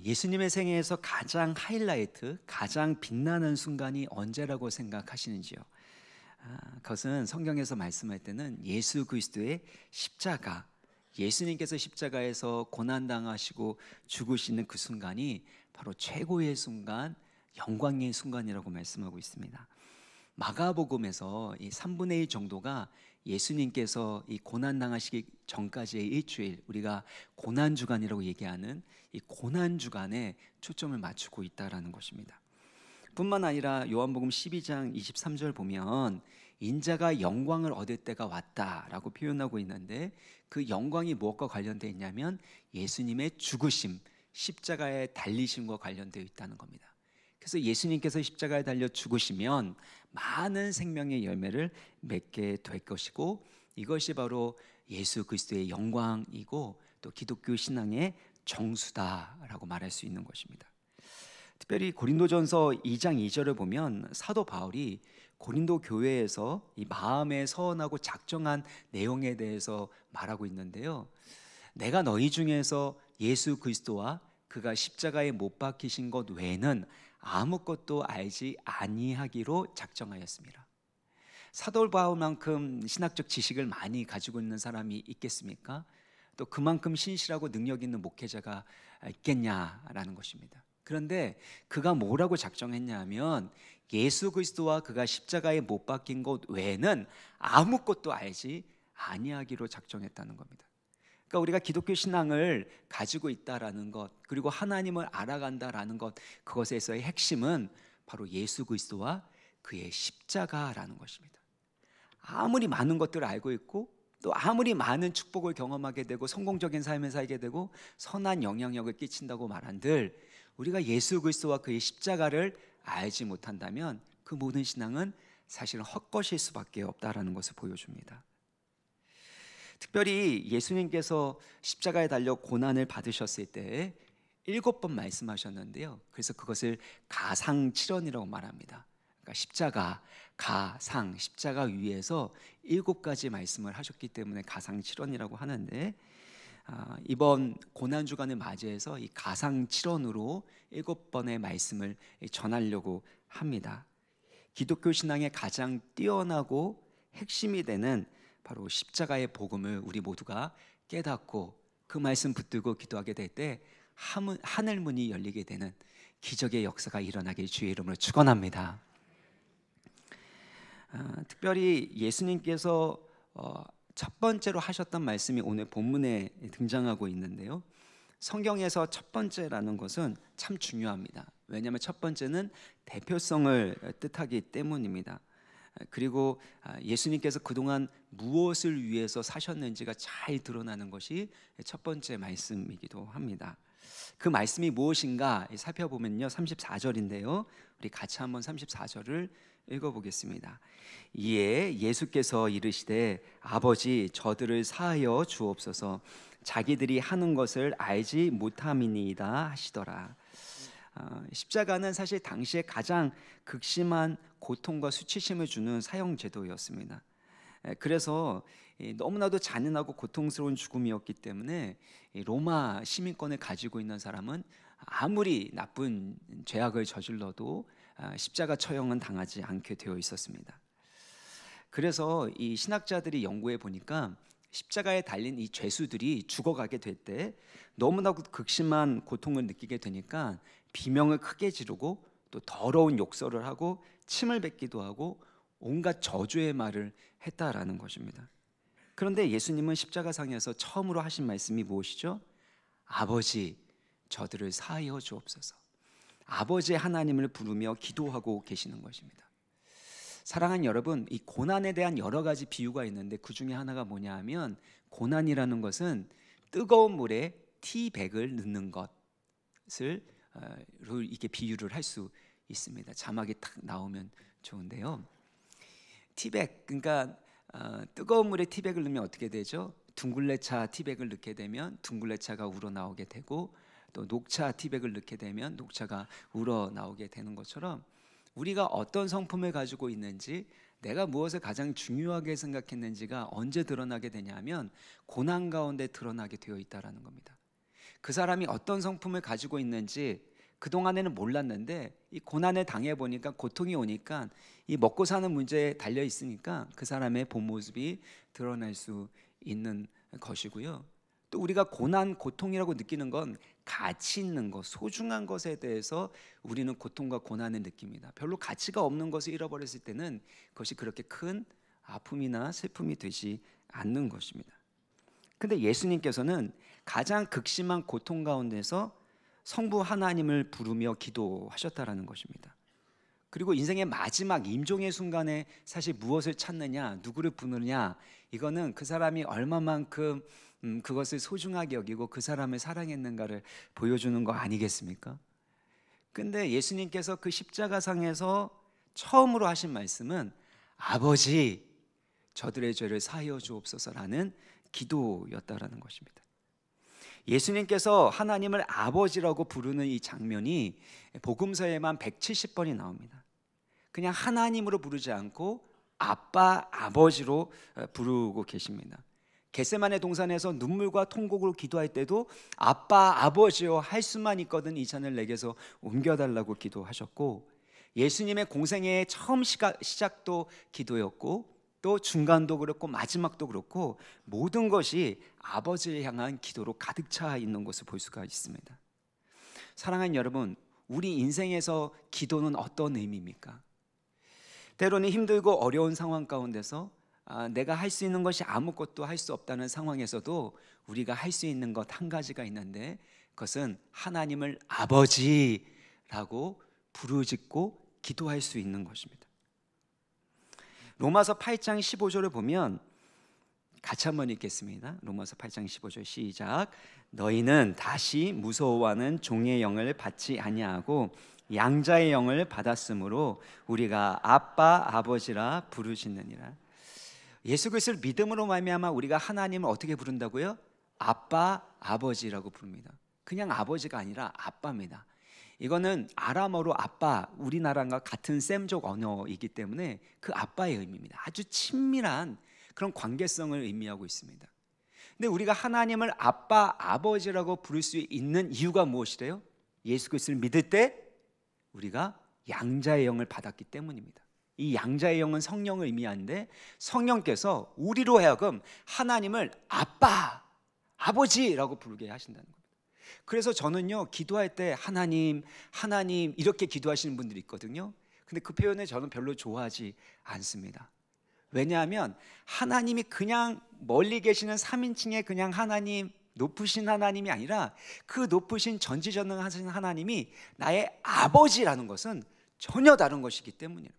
예수님의 생애에서 가장 하이라이트, 가장 빛나는 순간이 언제라고 생각하시는지요? 그것은 성경에서 말씀할 때는 예수 그리스도의 십자가, 예수님께서 십자가에서 고난당하시고 죽으시는 그 순간이 바로 최고의 순간, 영광의 순간이라고 말씀하고 있습니다. 마가복음에서 이 3분의 1 정도가 예수님께서 이 고난당하시기 전까지의 일주일, 우리가 고난주간이라고 얘기하는 이 고난주간에 초점을 맞추고 있다라는 것입니다. 뿐만 아니라 요한복음 12장 23절 보면 인자가 영광을 얻을 때가 왔다라고 표현하고 있는데, 그 영광이 무엇과 관련되어 있냐면 예수님의 죽으심, 십자가에 달리심과 관련되어 있다는 겁니다. 그래서 예수님께서 십자가에 달려 죽으시면 많은 생명의 열매를 맺게 될 것이고, 이것이 바로 예수 그리스도의 영광이고 또 기독교 신앙의 정수다라고 말할 수 있는 것입니다. 특별히 고린도전서 2장 2절을 보면 사도 바울이 고린도 교회에서 이 마음에 서원하고 작정한 내용에 대해서 말하고 있는데요, 내가 너희 중에서 예수 그리스도와 그가 십자가에 못 박히신 것 외에는 아무것도 알지 아니하기로 작정하였습니다. 사도 바울만큼 신학적 지식을 많이 가지고 있는 사람이 있겠습니까? 또 그만큼 신실하고 능력 있는 목회자가 있겠냐라는 것입니다. 그런데 그가 뭐라고 작정했냐 하면 예수 그리스도와 그가 십자가에 못 박힌 것 외에는 아무것도 알지 아니하기로 작정했다는 겁니다. 그러니까 우리가 기독교 신앙을 가지고 있다라는 것, 그리고 하나님을 알아간다라는 것, 그것에서의 핵심은 바로 예수 그리스도와 그의 십자가라는 것입니다. 아무리 많은 것들을 알고 있고 또 아무리 많은 축복을 경험하게 되고 성공적인 삶을 살게 되고 선한 영향력을 끼친다고 말한들, 우리가 예수 그리스도와 그의 십자가를 알지 못한다면 그 모든 신앙은 사실은 헛것일 수밖에 없다라는 것을 보여줍니다. 특별히 예수님께서 십자가에 달려 고난을 받으셨을 때 7번 말씀하셨는데요, 그래서 그것을 가상칠언이라고 말합니다. 그러니까 십자가, 가상, 십자가 위에서 7가지 말씀을 하셨기 때문에 가상칠언이라고 하는데, 이번 고난주간을 맞이해서 이 가상칠언으로 7번의 말씀을 전하려고 합니다. 기독교 신앙의 가장 뛰어나고 핵심이 되는 바로 십자가의 복음을 우리 모두가 깨닫고 그 말씀 붙들고 기도하게 될 때 하늘 문이 열리게 되는 기적의 역사가 일어나길 주의 이름으로 축원합니다. 특별히 예수님께서 첫 번째로 하셨던 말씀이 오늘 본문에 등장하고 있는데요, 성경에서 첫 번째라는 것은 참 중요합니다. 왜냐하면 첫 번째는 대표성을 뜻하기 때문입니다. 그리고 예수님께서 그동안 무엇을 위해서 사셨는지가 잘 드러나는 것이 첫 번째 말씀이기도 합니다. 그 말씀이 무엇인가 살펴보면요, 34절인데요, 우리 같이 한번 34절을 읽어보겠습니다. 이에 예수께서 이르시되 아버지 저들을 사하여 주옵소서, 자기들이 하는 것을 알지 못함이니이다 하시더라. 십자가는 사실 당시에 가장 극심한 고통과 수치심을 주는 사형 제도였습니다. 그래서 너무나도 잔인하고 고통스러운 죽음이었기 때문에 로마 시민권을 가지고 있는 사람은 아무리 나쁜 죄악을 저질러도 십자가 처형은 당하지 않게 되어 있었습니다. 그래서 이 신학자들이 연구해 보니까 십자가에 달린 이 죄수들이 죽어가게 될 때 너무나도 극심한 고통을 느끼게 되니까 비명을 크게 지르고 또 더러운 욕설을 하고 침을 뱉기도 하고 온갖 저주의 말을 했다라는 것입니다. 그런데 예수님은 십자가상에서 처음으로 하신 말씀이 무엇이죠? 아버지 저들을 사하여 주옵소서. 아버지의 하나님을 부르며 기도하고 계시는 것입니다. 사랑하는 여러분, 이 고난에 대한 여러 가지 비유가 있는데 그 중에 하나가 뭐냐 하면, 고난이라는 것은 뜨거운 물에 티백을 넣는 것을 이렇게 비유를 할 수 있습니다. 자막이 딱 나오면 좋은데요, 티백, 그러니까 뜨거운 물에 티백을 넣으면 어떻게 되죠? 둥글레차 티백을 넣게 되면 둥글레차가 우러나오게 되고, 또 녹차 티백을 넣게 되면 녹차가 우러나오게 되는 것처럼, 우리가 어떤 성품을 가지고 있는지, 내가 무엇을 가장 중요하게 생각했는지가 언제 드러나게 되냐면 고난 가운데 드러나게 되어 있다라는 겁니다. 그 사람이 어떤 성품을 가지고 있는지 그동안에는 몰랐는데 이 고난을 당해 보니까, 고통이 오니까 이 먹고 사는 문제에 달려 있으니까 그 사람의 본 모습이 드러날 수 있는 것이고요. 또 우리가 고난, 고통이라고 느끼는 건 가치 있는 것, 소중한 것에 대해서 우리는 고통과 고난을 느낍니다. 별로 가치가 없는 것을 잃어버렸을 때는 그것이 그렇게 큰 아픔이나 슬픔이 되지 않는 것입니다. 근데 예수님께서는 가장 극심한 고통 가운데서 성부 하나님을 부르며 기도하셨다라는 것입니다. 그리고 인생의 마지막 임종의 순간에 사실 무엇을 찾느냐, 누구를 부르느냐, 이거는 그 사람이 얼마만큼 그것을 소중하게 여기고 그 사람을 사랑했는가를 보여주는 거 아니겠습니까? 근데 예수님께서 그 십자가상에서 처음으로 하신 말씀은 아버지, 저들의 죄를 사하여 주옵소서라는 기도였다라는 것입니다. 예수님께서 하나님을 아버지라고 부르는 이 장면이 복음서에만 170번이 나옵니다. 그냥 하나님으로 부르지 않고 아빠, 아버지로 부르고 계십니다. 겟세마네 동산에서 눈물과 통곡으로 기도할 때도 아빠, 아버지요 할 수만 있거든 이 잔을 내게서 옮겨달라고 기도하셨고, 예수님의 공생애의 처음 시작도 기도였고, 또 중간도 그렇고 마지막도 그렇고 모든 것이 아버지를 향한 기도로 가득 차 있는 것을 볼 수가 있습니다. 사랑하는 여러분, 우리 인생에서 기도는 어떤 의미입니까? 때로는 힘들고 어려운 상황 가운데서 내가 할 수 있는 것이 아무것도 할 수 없다는 상황에서도 우리가 할 수 있는 것 한 가지가 있는데, 그것은 하나님을 아버지라고 부르짖고 기도할 수 있는 것입니다. 로마서 8장 15절을 보면 같이 한번 읽겠습니다. 로마서 8장 15절 시작. 너희는 다시 무서워하는 종의 영을 받지 아니하고 양자의 영을 받았으므로 우리가 아빠 아버지라 부르짖느니라. 예수 그리스도를 믿음으로 말미암아 우리가 하나님을 어떻게 부른다고요? 아빠 아버지라고 부릅니다. 그냥 아버지가 아니라 아빠입니다. 이거는 아람어로 아빠, 우리나라와 같은 셈족 언어이기 때문에 그 아빠의 의미입니다. 아주 친밀한 그런 관계성을 의미하고 있습니다. 근데 우리가 하나님을 아빠, 아버지라고 부를 수 있는 이유가 무엇이래요? 예수 그리스도를 믿을 때 우리가 양자의 영을 받았기 때문입니다. 이 양자의 영은 성령을 의미하는데, 성령께서 우리로 하여금 하나님을 아빠, 아버지라고 부르게 하신다는 겁니다. 그래서 저는요, 기도할 때 하나님, 하나님 이렇게 기도하시는 분들이 있거든요. 근데 그 표현을 저는 별로 좋아하지 않습니다. 왜냐하면 하나님이 그냥 멀리 계시는 3인칭의 그냥 하나님, 높으신 하나님이 아니라 그 높으신 전지전능하신 하나님이 나의 아버지라는 것은 전혀 다른 것이기 때문이에요.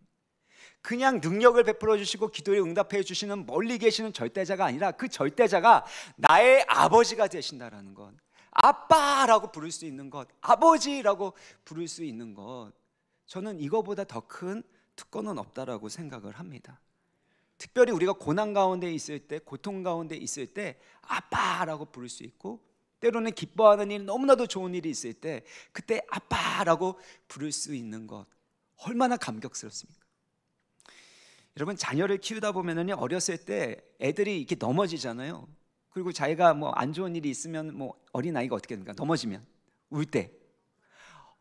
그냥 능력을 베풀어 주시고 기도에 응답해 주시는 멀리 계시는 절대자가 아니라 그 절대자가 나의 아버지가 되신다라는 것, 아빠라고 부를 수 있는 것, 아버지라고 부를 수 있는 것, 저는 이거보다 더 큰 특권은 없다라고 생각을 합니다. 특별히 우리가 고난 가운데 있을 때, 고통 가운데 있을 때 아빠라고 부를 수 있고, 때로는 기뻐하는 일, 너무나도 좋은 일이 있을 때 그때 아빠라고 부를 수 있는 것, 얼마나 감격스럽습니까? 여러분, 자녀를 키우다 보면은요, 어렸을 때 애들이 이렇게 넘어지잖아요. 그리고 자기가 뭐 안 좋은 일이 있으면 뭐 어린 아이가 어떻게 됩니까? 넘어지면 울 때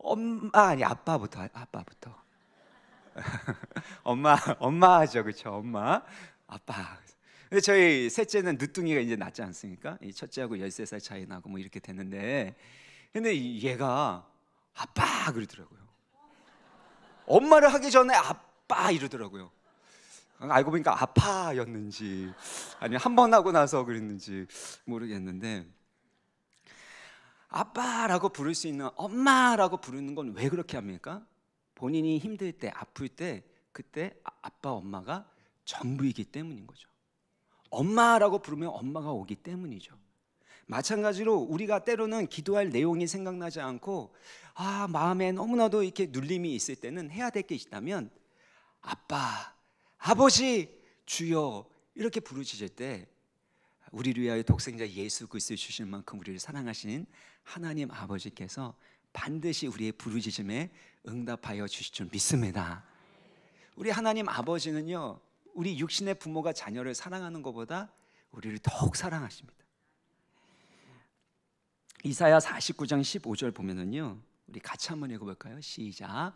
아빠부터 엄마죠, 그렇죠? 엄마, 아빠. 근데 저희 셋째는 늦둥이가 이제 낳지 않습니까? 이 첫째하고 13살 차이 나고 뭐 이렇게 됐는데, 근데 얘가 아빠 그러더라고요. 엄마를 하기 전에 아빠 이러더라고요. 알고 보니까 아파였는지 아니면 한 번 하고 나서 그랬는지 모르겠는데, 아빠라고 부를 수 있는, 엄마라고 부르는 건 왜 그렇게 합니까? 본인이 힘들 때, 아플 때, 그때 아빠, 엄마가 전부이기 때문인 거죠. 엄마라고 부르면 엄마가 오기 때문이죠. 마찬가지로 우리가 때로는 기도할 내용이 생각나지 않고 마음에 너무나도 이렇게 눌림이 있을 때는 해야 될 게 있다면 아빠, 아버지, 주여 이렇게 부르짖을 때 우리를 위하여 독생자 예수 그리스도를 주신 만큼 우리를 사랑하신 하나님 아버지께서 반드시 우리의 부르짖음에 응답하여 주실 줄 믿습니다. 우리 하나님 아버지는요, 우리 육신의 부모가 자녀를 사랑하는 것보다 우리를 더욱 사랑하십니다. 이사야 49장 15절 보면은요, 우리 같이 한번 읽어볼까요? 시작.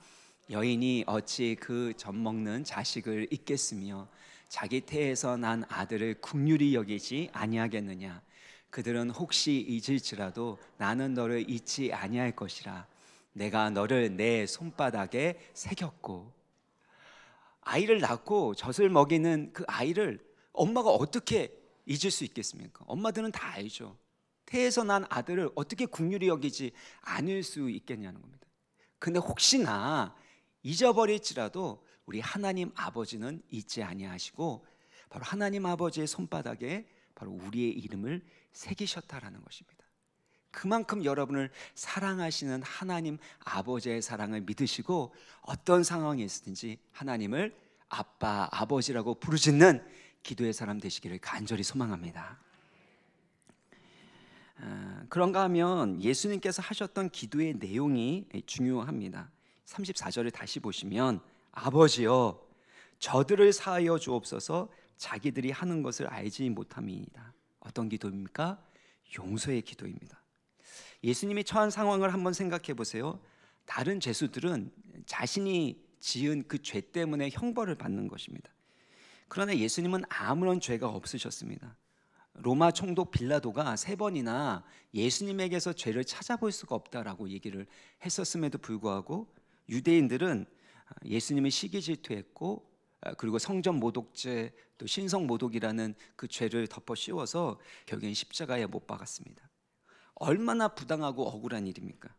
여인이 어찌 그 젖먹는 자식을 잊겠으며 자기 태에서 난 아들을 긍휼히 여기지 아니하겠느냐. 그들은 혹시 잊을지라도 나는 너를 잊지 아니할 것이라. 내가 너를 내 손바닥에 새겼고. 아이를 낳고 젖을 먹이는 그 아이를 엄마가 어떻게 잊을 수 있겠습니까? 엄마들은 다 알죠. 태에서 난 아들을 어떻게 긍휼히 여기지 않을 수 있겠냐는 겁니다. 근데 혹시나 잊어버릴지라도 우리 하나님 아버지는 잊지 아니하시고 바로 하나님 아버지의 손바닥에 바로 우리의 이름을 새기셨다라는 것입니다. 그만큼 여러분을 사랑하시는 하나님 아버지의 사랑을 믿으시고 어떤 상황에 있든지 하나님을 아빠, 아버지라고 부르짖는 기도의 사람 되시기를 간절히 소망합니다. 그런가 하면 예수님께서 하셨던 기도의 내용이 중요합니다. 34절을 다시 보시면 아버지여 저들을 사하여 주옵소서 자기들이 하는 것을 알지 못함이니이다. 어떤 기도입니까? 용서의 기도입니다. 예수님이 처한 상황을 한번 생각해 보세요. 다른 죄수들은 자신이 지은 그 죄 때문에 형벌을 받는 것입니다. 그러나 예수님은 아무런 죄가 없으셨습니다. 로마 총독 빌라도가 3번이나 예수님에게서 죄를 찾아볼 수가 없다라고 얘기를 했었음에도 불구하고 유대인들은 예수님을 시기 질투했고 그리고 성전 모독죄 또 신성 모독이라는 그 죄를 덮어 씌워서 결국엔 십자가에 못 박았습니다. 얼마나 부당하고 억울한 일입니까?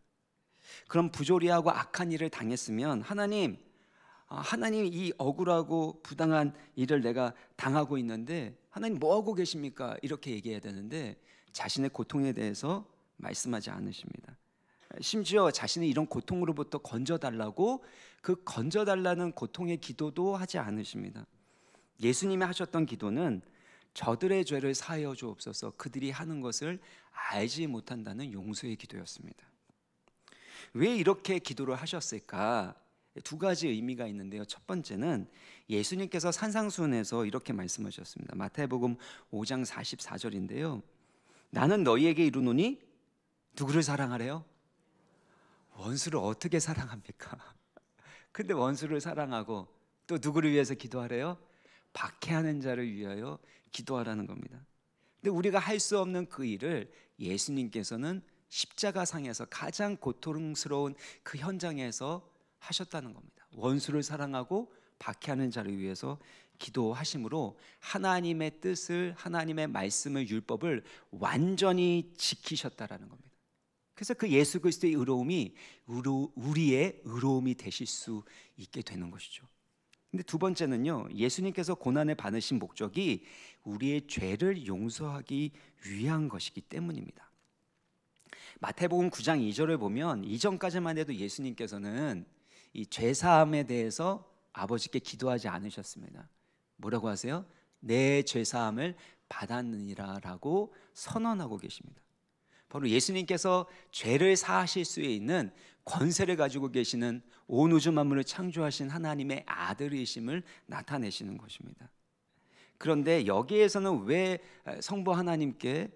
그럼 부조리하고 악한 일을 당했으면 하나님 이 억울하고 부당한 일을 내가 당하고 있는데 하나님 뭐 하고 계십니까? 이렇게 얘기해야 되는데 자신의 고통에 대해서 말씀하지 않으십니다. 심지어 자신의 이런 고통으로부터 건져달라고 그 건져달라는 고통의 기도도 하지 않으십니다. 예수님이 하셨던 기도는 저들의 죄를 사하여 주옵소서 그들이 하는 것을 알지 못한다는 용서의 기도였습니다. 왜 이렇게 기도를 하셨을까? 2가지 의미가 있는데요. 첫 번째는 예수님께서 산상수훈에서 이렇게 말씀하셨습니다. 마태복음 5장 44절인데요. 나는 너희에게 이르노니 누구를 사랑하래요? 원수를 어떻게 사랑합니까? 근데 원수를 사랑하고 또 누구를 위해서 기도하래요? 박해하는 자를 위하여 기도하라는 겁니다. 근데 우리가 할 수 없는 그 일을 예수님께서는 십자가상에서 가장 고통스러운 그 현장에서 하셨다는 겁니다. 원수를 사랑하고 박해하는 자를 위해서 기도하심으로 하나님의 뜻을 하나님의 말씀을 율법을 완전히 지키셨다라는 겁니다. 그래서 그 예수 그리스도의 의로움이 우리의 의로움이 되실 수 있게 되는 것이죠. 근데 2번째는요. 예수님께서 고난을 받으신 목적이 우리의 죄를 용서하기 위한 것이기 때문입니다. 마태복음 9장 2절을 보면 이전까지만 해도 예수님께서는 이 죄사함에 대해서 아버지께 기도하지 않으셨습니다. 뭐라고 하세요? 내 죄사함을 받았느니라 라고 선언하고 계십니다. 바로 예수님께서 죄를 사하실 수 있는 권세를 가지고 계시는 온 우주 만물을 창조하신 하나님의 아들이심을 나타내시는 것입니다. 그런데 여기에서는 왜 성부 하나님께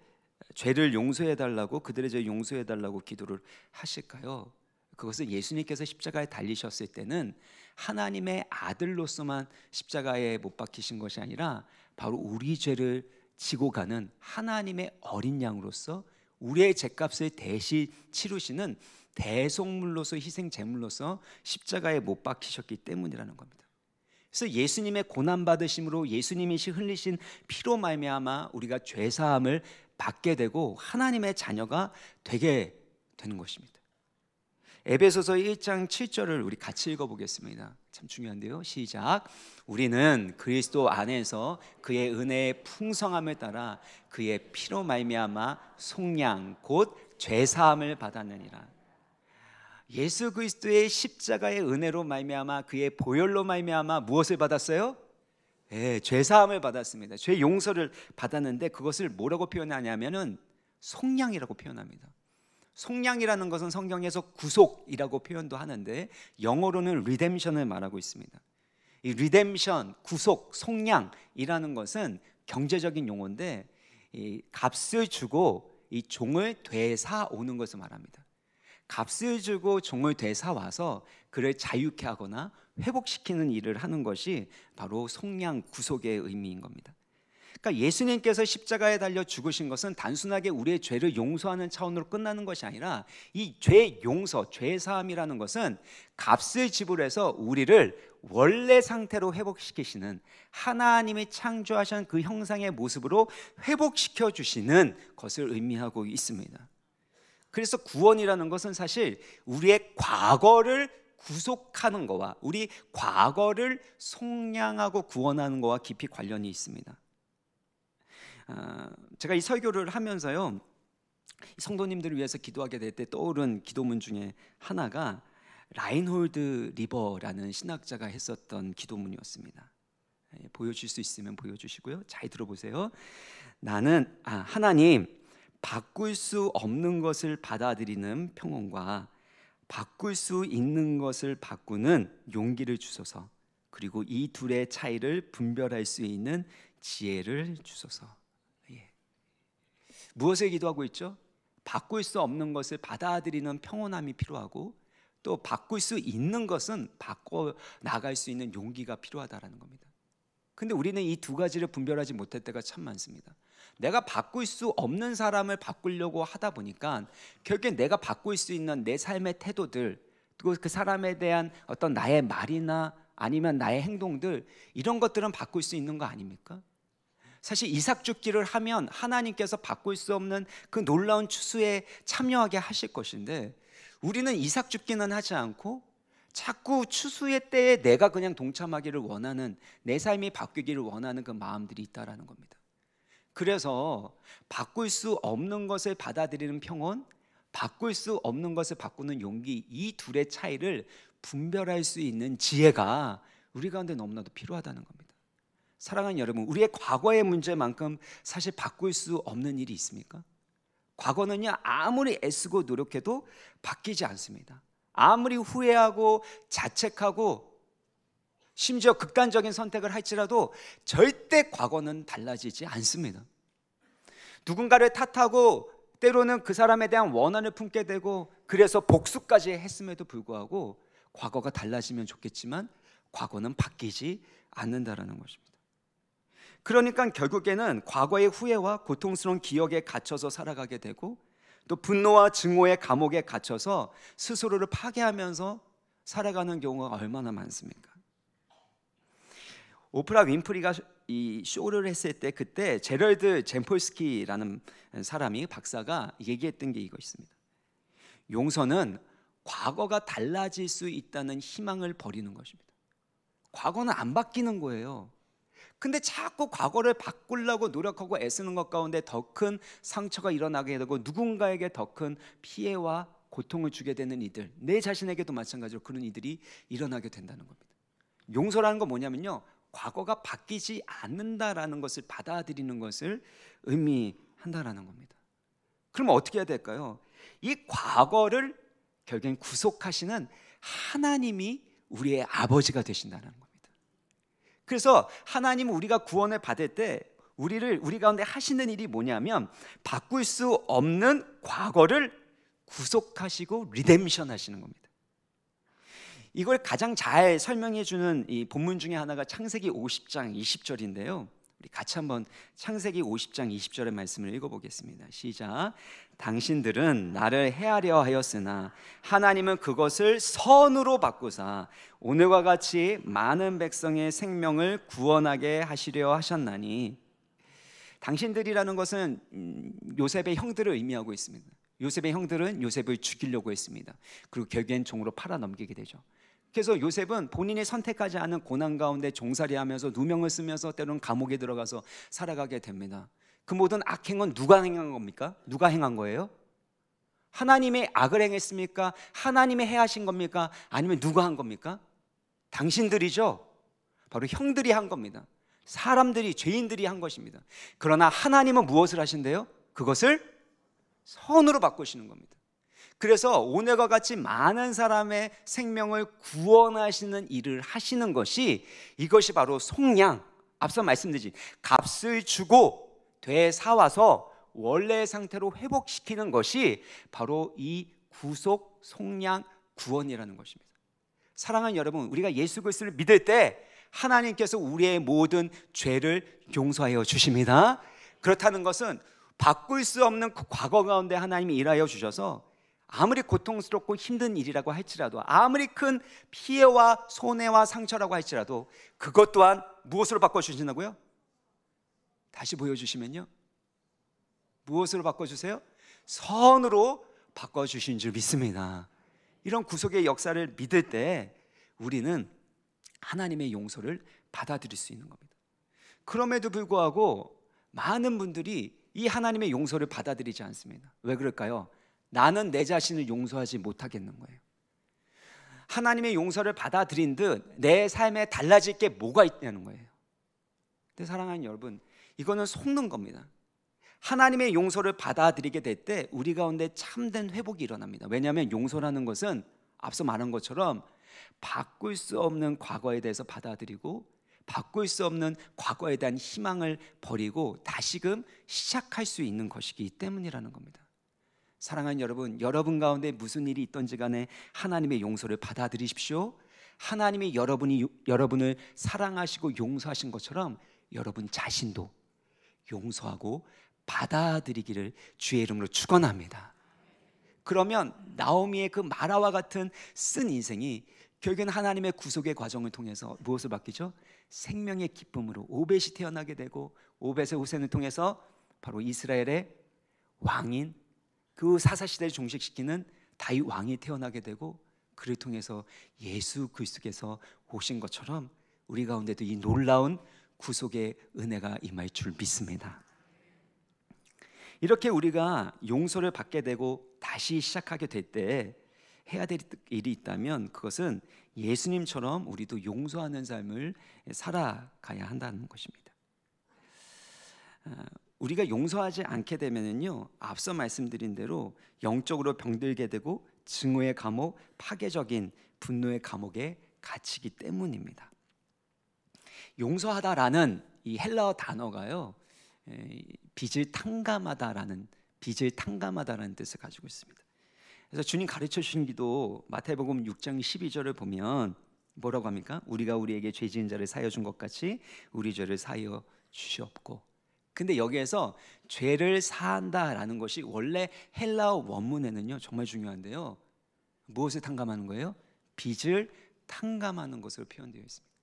죄를 용서해 달라고 그들의 죄를 용서해 달라고 기도를 하실까요? 그것은 예수님께서 십자가에 달리셨을 때는 하나님의 아들로서만 십자가에 못 박히신 것이 아니라 바로 우리 죄를 지고 가는 하나님의 어린 양으로서 우리의 죄값을 대신 치르시는 대속물로서 희생 제물로서 십자가에 못 박히셨기 때문이라는 겁니다. 그래서 예수님의 고난 받으심으로 예수님이 흘리신 피로 말미암아 우리가 죄 사함을 받게 되고 하나님의 자녀가 되게 되는 것입니다. 에베소서 1장 7절을 우리 같이 읽어보겠습니다. 참 중요한데요. 시작. 우리는 그리스도 안에서 그의 은혜의 풍성함을 따라 그의 피로 말미암아 속량 곧 죄사함을 받았느니라. 예수 그리스도의 십자가의 은혜로 말미암아 그의 보혈로 말미암아 무엇을 받았어요? 죄사함을 받았습니다. 죄 용서를 받았는데 그것을 뭐라고 표현하냐면은 속량이라고 표현합니다. 속량이라는 것은 성경에서 구속이라고 표현도 하는데 영어로는 리뎀션을 말하고 있습니다. 이 리뎀션, 구속, 속량이라는 것은 경제적인 용어인데 이 값을 주고 이 종을 되사 오는 것을 말합니다. 값을 주고 종을 되사 와서 그를 자유케 하거나 회복시키는 일을 하는 것이 바로 속량 구속의 의미인 겁니다. 그러니까 예수님께서 십자가에 달려 죽으신 것은 단순하게 우리의 죄를 용서하는 차원으로 끝나는 것이 아니라 이 죄 용서, 죄 사함이라는 것은 값을 지불해서 우리를 원래 상태로 회복시키시는, 하나님이 창조하신 그 형상의 모습으로 회복시켜 주시는 것을 의미하고 있습니다. 그래서 구원이라는 것은 사실 우리의 과거를 구속하는 것과 우리 과거를 속량하고 구원하는 것과 깊이 관련이 있습니다. 제가 이 설교를 하면서요, 성도님들을 위해서 기도하게 될 때 떠오른 기도문 중에 하나가 라인홀드 리버라는 신학자가 했었던 기도문이었습니다. 보여줄 수 있으면 보여주시고요. 잘 들어보세요. 하나님, 바꿀 수 없는 것을 받아들이는 평온과 바꿀 수 있는 것을 바꾸는 용기를 주소서. 그리고 이 둘의 차이를 분별할 수 있는 지혜를 주소서. 무엇을 기도하고 있죠? 바꿀 수 없는 것을 받아들이는 평온함이 필요하고, 또 바꿀 수 있는 것은 바꿔 나갈 수 있는 용기가 필요하다라는 겁니다. 근데 우리는 이 두 가지를 분별하지 못할 때가 참 많습니다. 내가 바꿀 수 없는 사람을 바꾸려고 하다 보니까 결국엔 내가 바꿀 수 있는 내 삶의 태도들, 또 그 사람에 대한 어떤 나의 말이나 아니면 나의 행동들, 이런 것들은 바꿀 수 있는 거 아닙니까? 사실 이삭 줍기를 하면 하나님께서 바꿀 수 없는 그 놀라운 추수에 참여하게 하실 것인데, 우리는 이삭 줍기는 하지 않고 자꾸 추수의 때에 내가 그냥 동참하기를 원하는, 내 삶이 바뀌기를 원하는 그 마음들이 있다라는 겁니다. 그래서 바꿀 수 없는 것을 받아들이는 평온, 바꿀 수 없는 것을 바꾸는 용기, 이 둘의 차이를 분별할 수 있는 지혜가 우리 가운데 너무나도 필요하다는 겁니다. 사랑하는 여러분, 우리의 과거의 문제만큼 사실 바꿀 수 없는 일이 있습니까? 과거는요, 아무리 애쓰고 노력해도 바뀌지 않습니다. 아무리 후회하고 자책하고 심지어 극단적인 선택을 할지라도 절대 과거는 달라지지 않습니다. 누군가를 탓하고 때로는 그 사람에 대한 원한을 품게 되고, 그래서 복수까지 했음에도 불구하고 과거가 달라지면 좋겠지만 과거는 바뀌지 않는다라는 것입니다. 그러니까 결국에는 과거의 후회와 고통스러운 기억에 갇혀서 살아가게 되고, 또 분노와 증오의 감옥에 갇혀서 스스로를 파괴하면서 살아가는 경우가 얼마나 많습니까? 오프라 윈프리가 이 쇼를 했을 때, 그때 제럴드 젠폴스키라는 사람이, 박사가 얘기했던 게 이거 있습니다. 용서는 과거가 달라질 수 있다는 희망을 버리는 것입니다. 과거는 안 바뀌는 거예요. 근데 자꾸 과거를 바꾸려고 노력하고 애쓰는 것 가운데 더 큰 상처가 일어나게 되고, 누군가에게 더 큰 피해와 고통을 주게 되는 이들, 내 자신에게도 마찬가지로 그런 이들이 일어나게 된다는 겁니다. 용서라는 건 뭐냐면요, 과거가 바뀌지 않는다라는 것을 받아들이는 것을 의미한다라는 겁니다. 그럼 어떻게 해야 될까요? 이 과거를 결국엔 구속하시는 하나님이 우리의 아버지가 되신다는 겁니다. 그래서 하나님은 우리가 구원을 받을 때 우리 가운데 하시는 일이 뭐냐면, 바꿀 수 없는 과거를 구속하시고 리뎀션 하시는 겁니다. 이걸 가장 잘 설명해 주는 이 본문 중에 하나가 창세기 50장 20절인데요. 우리 같이 한번 창세기 50장 20절의 말씀을 읽어보겠습니다. 시작. 당신들은 나를 해하려 하였으나 하나님은 그것을 선으로 바꾸사 오늘과 같이 많은 백성의 생명을 구원하게 하시려 하셨나니. 당신들이라는 것은 요셉의 형들을 의미하고 있습니다. 요셉의 형들은 요셉을 죽이려고 했습니다. 그리고 결국엔 종으로 팔아 넘기게 되죠. 그래서 요셉은 본인이 선택하지 않은 고난 가운데 종살이하면서 누명을 쓰면서 때로는 감옥에 들어가서 살아가게 됩니다. 그 모든 악행은 누가 행한 겁니까? 누가 행한 거예요? 하나님의 악을 행했습니까? 하나님의 해하신 겁니까? 아니면 누가 한 겁니까? 당신들이죠. 바로 형들이 한 겁니다. 사람들이, 죄인들이 한 것입니다. 그러나 하나님은 무엇을 하신대요? 그것을 선으로 바꾸시는 겁니다. 그래서 오늘과 같이 많은 사람의 생명을 구원하시는 일을 하시는 것이, 이것이 바로 속량, 앞서 말씀드린 값을 주고 되사와서 원래의 상태로 회복시키는 것이 바로 이 구속, 속량, 구원이라는 것입니다. 사랑하는 여러분, 우리가 예수 그리스도를 믿을 때 하나님께서 우리의 모든 죄를 용서하여 주십니다. 그렇다는 것은 바꿀 수 없는 그 과거 가운데 하나님이 일하여 주셔서 아무리 고통스럽고 힘든 일이라고 할지라도, 아무리 큰 피해와 손해와 상처라고 할지라도 그것 또한 무엇으로 바꿔주신다고요? 다시 보여주시면요, 무엇으로 바꿔주세요? 선으로 바꿔주신 줄 믿습니다. 이런 구속의 역사를 믿을 때 우리는 하나님의 용서를 받아들일 수 있는 겁니다. 그럼에도 불구하고 많은 분들이 이 하나님의 용서를 받아들이지 않습니다. 왜 그럴까요? 나는 내 자신을 용서하지 못하겠는 거예요. 하나님의 용서를 받아들인 듯 내 삶에 달라질 게 뭐가 있냐는 거예요. 근데 사랑하는 여러분, 이거는 속는 겁니다. 하나님의 용서를 받아들이게 될 때 우리 가운데 참된 회복이 일어납니다. 왜냐하면 용서라는 것은 앞서 말한 것처럼 바꿀 수 없는 과거에 대해서 받아들이고, 바꿀 수 없는 과거에 대한 희망을 버리고 다시금 시작할 수 있는 것이기 때문이라는 겁니다. 사랑하는 여러분, 여러분 가운데 무슨 일이 있든지 간에 하나님의 용서를 받아들이십시오. 하나님이 여러분을 사랑하시고 용서하신 것처럼 여러분 자신도 용서하고 받아들이기를 주의 이름으로 축원합니다. 그러면 나오미의 그 마라와 같은 쓴 인생이 결국엔 하나님의 구속의 과정을 통해서 무엇을 바뀌죠? 생명의 기쁨으로 오벳이 태어나게 되고, 오벳의 후손을 통해서 바로 이스라엘의 왕인, 그 사사시대를 종식시키는 다윗 왕이 태어나게 되고, 그를 통해서 예수 그리스도께서 오신 것처럼 우리 가운데도 이 놀라운 구속의 은혜가 임할 줄 믿습니다. 이렇게 우리가 용서를 받게 되고 다시 시작하게 될 때 해야 될 일이 있다면 그것은 예수님처럼 우리도 용서하는 삶을 살아가야 한다는 것입니다. 우리가 용서하지 않게 되면요, 앞서 말씀드린 대로 영적으로 병들게 되고 증오의 감옥, 파괴적인 분노의 감옥에 갇히기 때문입니다. 용서하다라는 이 헬라어 단어가요, 빚을 탕감하다라는 뜻을 가지고 있습니다. 그래서 주님 가르쳐 주신 기도 마태복음 6장 12절을 보면 뭐라고 합니까? 우리가 우리에게 죄 지은 자를 사하여 준 것 같이 우리 죄를 사하여 주시옵고. 근데 여기에서 죄를 사한다라는 것이 원래 헬라어 원문에는요 정말 중요한데요, 무엇을 탕감하는 거예요? 빚을 탕감하는 것으로 표현되어 있습니다.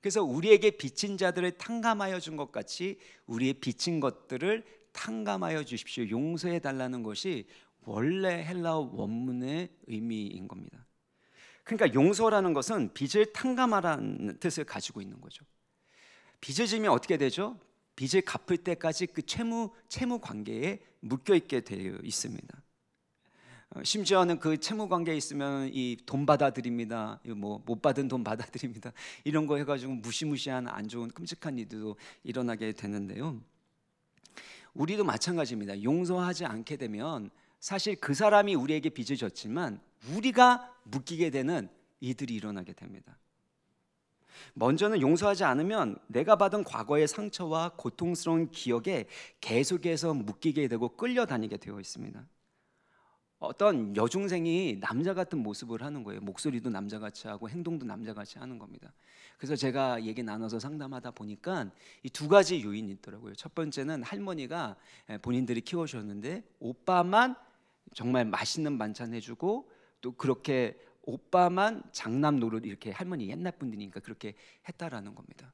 그래서 우리에게 빚진 자들을 탕감하여 준 것 같이 우리의 빚진 것들을 탕감하여 주십시오, 용서해 달라는 것이 원래 헬라어 원문의 의미인 겁니다. 그러니까 용서라는 것은 빚을 탕감하라는 뜻을 가지고 있는 거죠. 빚을 지면 어떻게 되죠? 빚을 갚을 때까지 그 채무 관계에 묶여 있게 되어 있습니다. 심지어는 그 채무 관계에 있으면 이 돈 받아들입니다, 뭐 못 받은 돈 받아들입니다, 이런 거 해가지고 무시무시한 안 좋은 끔찍한 일도 일어나게 되는데요, 우리도 마찬가지입니다. 용서하지 않게 되면 사실 그 사람이 우리에게 빚을 졌지만 우리가 묶이게 되는 일들이 일어나게 됩니다. 먼저는 용서하지 않으면 내가 받은 과거의 상처와 고통스러운 기억에 계속해서 묶이게 되고 끌려다니게 되어 있습니다. 어떤 여중생이 남자 같은 모습을 하는 거예요. 목소리도 남자같이 하고 행동도 남자같이 하는 겁니다. 그래서 제가 얘기 나눠서 상담하다 보니까 이 두 가지 요인이 있더라고요. 첫 번째는 할머니가 본인들이 키워주셨는데 오빠만 정말 맛있는 반찬 해주고, 또 그렇게 오빠만 장남 노릇, 이렇게 할머니 옛날 분들이니까 그렇게 했다라는 겁니다.